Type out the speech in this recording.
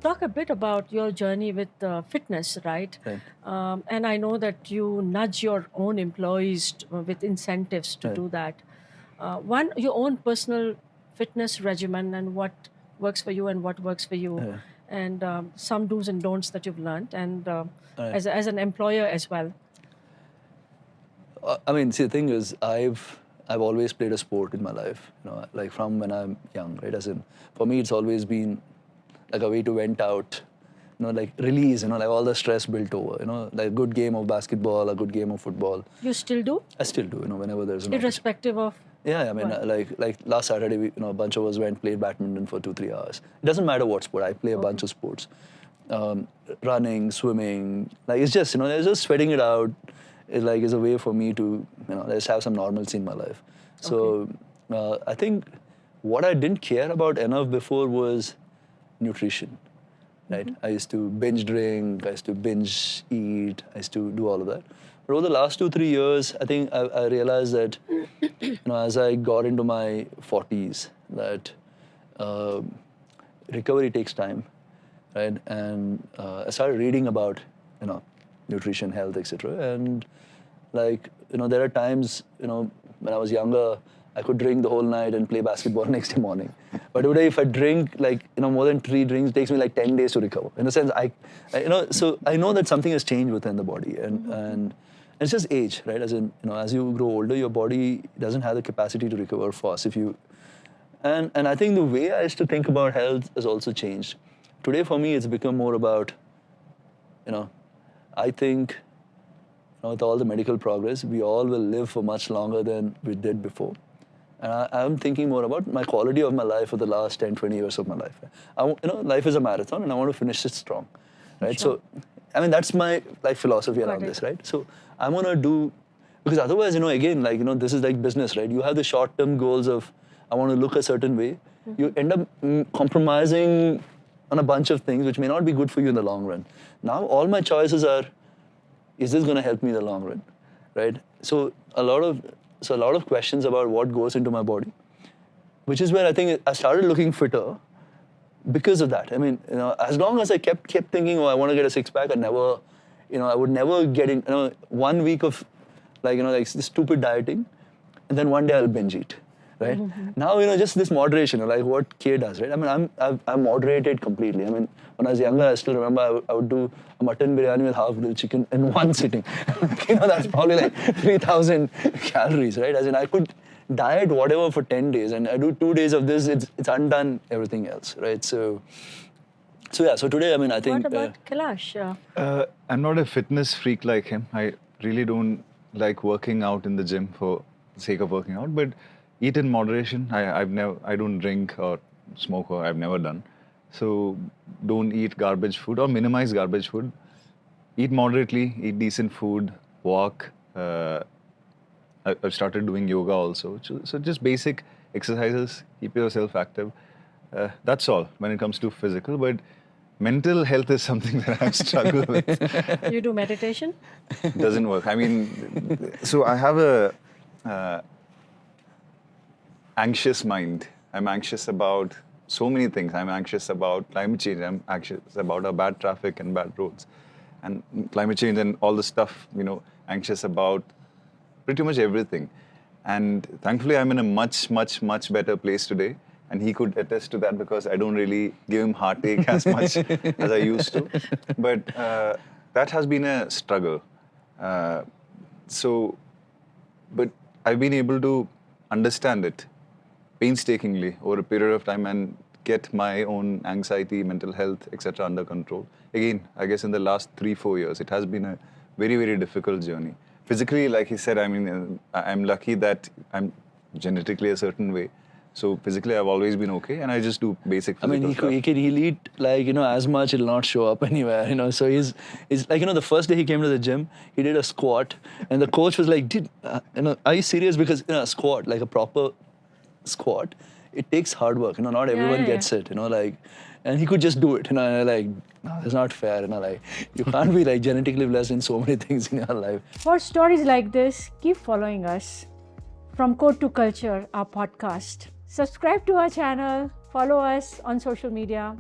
talk a bit about your journey with fitness, right? Right. And I know that you nudge your own employees with incentives to Right. do that. One, your own personal fitness regimen and what works for you and what works for you, Yeah. and some do's and don'ts that you've learned, and Right. as an employer as well. I mean, see, the thing is, I've always played a sport in my life, like from when I'm young, right? As in, for me, it's always been like a way to vent out, like release, like all the stress built over, like a good game of basketball, a good game of football. You still do? I still do, whenever there's an Irrespective of? Yeah, I mean, like last Saturday, we, a bunch of us went played badminton for 2-3 hours. It doesn't matter what sport. I play a bunch of sports, running, swimming. Like it's just, it's just sweating it out. Is a way for me to, just have some normalcy in my life. So I think what I didn't care about enough before was nutrition, right? I used to binge drink, I used to binge eat, I used to do all of that. But over the last 2-3 years, I think I realized that, as I got into my 40s, that recovery takes time, right? And I started reading about, nutrition, health, etc. And there are times, when I was younger, I could drink the whole night and play basketball next day morning. But today, if I drink more than 3 drinks, it takes me 10 days to recover. In a sense, so I know that something has changed within the body, and it's just age, right? As in, as you grow older, your body doesn't have the capacity to recover fast. And I think the way I used to think about health has also changed. Today, for me, it's become more about, I think, with all the medical progress, we all will live for much longer than we did before. And I'm thinking more about my quality of my life for the last 10, 20 years of my life. Life is a marathon, and I want to finish it strong, right? Sure. So, I mean, that's my philosophy around this, right? So I'm going to do, because otherwise, again, this is like business, right? You have the short-term goals of, I want to look a certain way. You end up compromising on a bunch of things which may not be good for you in the long run. Now, all my choices are, is this going to help me in the long run, right? So a lot of questions about what goes into my body, which is where I think I started looking fitter because of that. I mean, as long as I kept thinking, I want to get a six-pack, I would never get in, 1 week of this stupid dieting, and then one day I'll binge eat, right? Now, just this moderation, like what K does, right? I mean, I'm moderated completely. I mean, when I was younger, I still remember I would do a mutton biryani with half grilled chicken in one sitting. That's probably 3,000 calories, right? As in, I could diet whatever for 10 days, and I do 2 days of this, it's undone everything else, right? So today, I mean, I think... What about Kailash? I'm not a fitness freak like him. I really don't like working out in the gym for the sake of working out, but eat in moderation. I don't drink or smoke, or I've never done. So don't eat garbage food or minimize garbage food. Eat moderately, eat decent food, walk. I've started doing yoga also. So just basic exercises, keep yourself active. That's all when it comes to physical, but mental health is something that I've struggled with. You do meditation? Doesn't work. I mean, so I have a anxious mind. I'm anxious about so many things. I'm anxious about climate change. I'm anxious about bad traffic and bad roads. And climate change and all the stuff, anxious about pretty much everything. And thankfully, I'm in a much, much, much better place today. And he could attest to that because I don't really give him heartache as much as I used to. But that has been a struggle. But I've been able to understand it painstakingly over a period of time and get my own anxiety, mental health, etc. under control. Again, I guess in the last 3-4 years, it has been a very, very difficult journey. Physically, like he said, I mean, I'm lucky that I'm genetically a certain way. So physically, I've always been okay, and I just do basic physical stuff. He'll eat as much, it'll not show up anywhere, So he's the first day he came to the gym, he did a squat, and the coach was like, are you serious? Because, a squat, like a proper squat, it takes hard work, not everyone gets it, and he could just do it, no, it's not fair, you can't be genetically blessed in so many things in your life. For stories like this, keep following us. From Code to Culture, our podcast. Subscribe to our channel, follow us on social media.